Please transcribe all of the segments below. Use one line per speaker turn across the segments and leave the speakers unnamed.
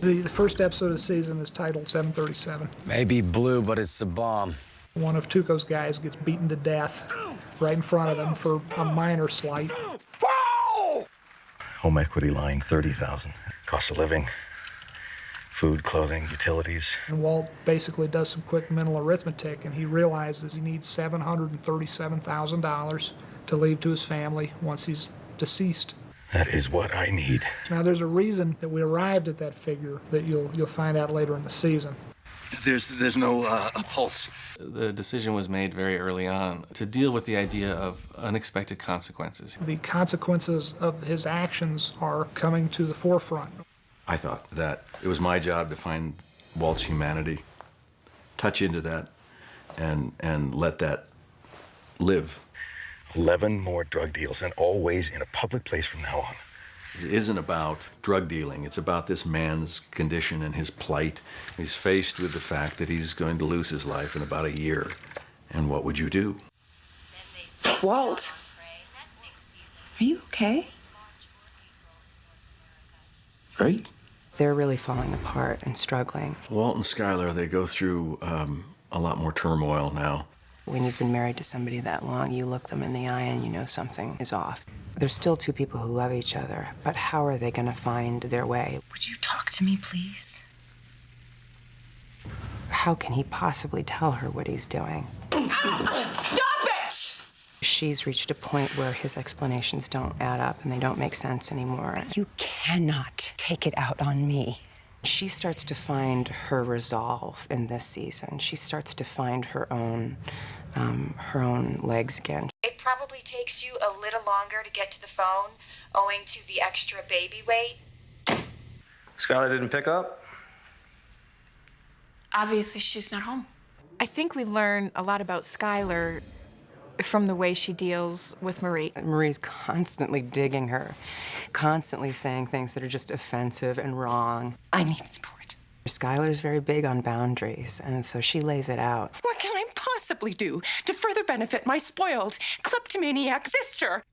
The first episode of the season is titled 737.
Maybe blue, but it's a bomb.
One of Tuco's guys gets beaten to death right in front of them for a minor slight.
Home equity line, $30,000. Cost of living, food, clothing, utilities.
And Walt basically does some quick mental arithmetic, and he realizes he needs $737,000 to leave to his family once he's deceased.
That is what I need.
Now, there's a reason that we arrived at that figure that you'll find out later in the season.
There's no pulse.
The decision was made very early on to deal with the idea of unexpected consequences.
The consequences of his actions are coming to the forefront.
I thought that it was my job to find Walt's humanity, touch into that, and let that live.
11 more drug deals, and always in a public place from now on.
It isn't about drug dealing. It's about this man's condition and his plight. He's faced with the fact that he's going to lose his life in about a year. And what would you do?
Walt, are you okay?
Great.
They're really falling apart and struggling.
Walt and Skylar, they go through a lot more turmoil now.
When you've been married to somebody that long, you look them in the eye and you know something is off. They're still two people who love each other, but how are they going to find their way?
Would you talk to me, please?
How can he possibly tell her what he's doing?
Stop it!
She's reached a point where his explanations don't add up and they don't make sense anymore. You cannot take it out on me. She starts to find her resolve in this season. She starts to find her own legs again.
It probably takes you a little longer to get to the phone, owing to the extra baby weight.
Skylar didn't pick up?
Obviously, she's not home.
I think we learn a lot about Skylar from the way she deals with Marie.
Marie's constantly digging her, constantly saying things that are just offensive and wrong.
I need support.
Skylar's very big on boundaries, and so she lays it out.
What can I possibly do to further benefit my spoiled, kleptomaniac sister?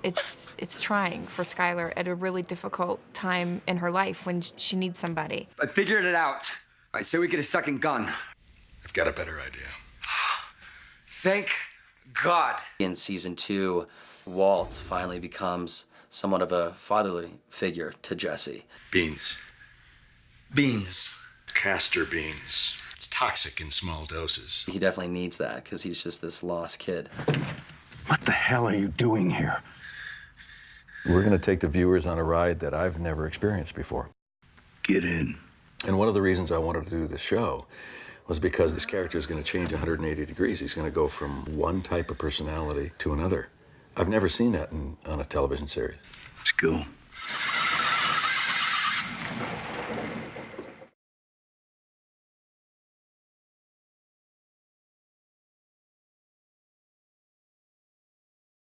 It's trying for Skylar at a really difficult time in her life when she needs somebody.
I figured it out. I say we get a second gun.
I've got a better idea.
Thank God.
In season 2, Walt finally becomes somewhat of a fatherly figure to Jesse.
Beans.
Beans.
Castor beans. It's toxic in small doses.
He definitely needs that because he's just this lost kid.
What the hell are you doing here?
We're going to take the viewers on a ride that I've never experienced before.
Get in.
And one of the reasons I wanted to do this show was because this character is going to change 180 degrees. He's going to go from one type of personality to another. I've never seen that on a television series.
Let's go.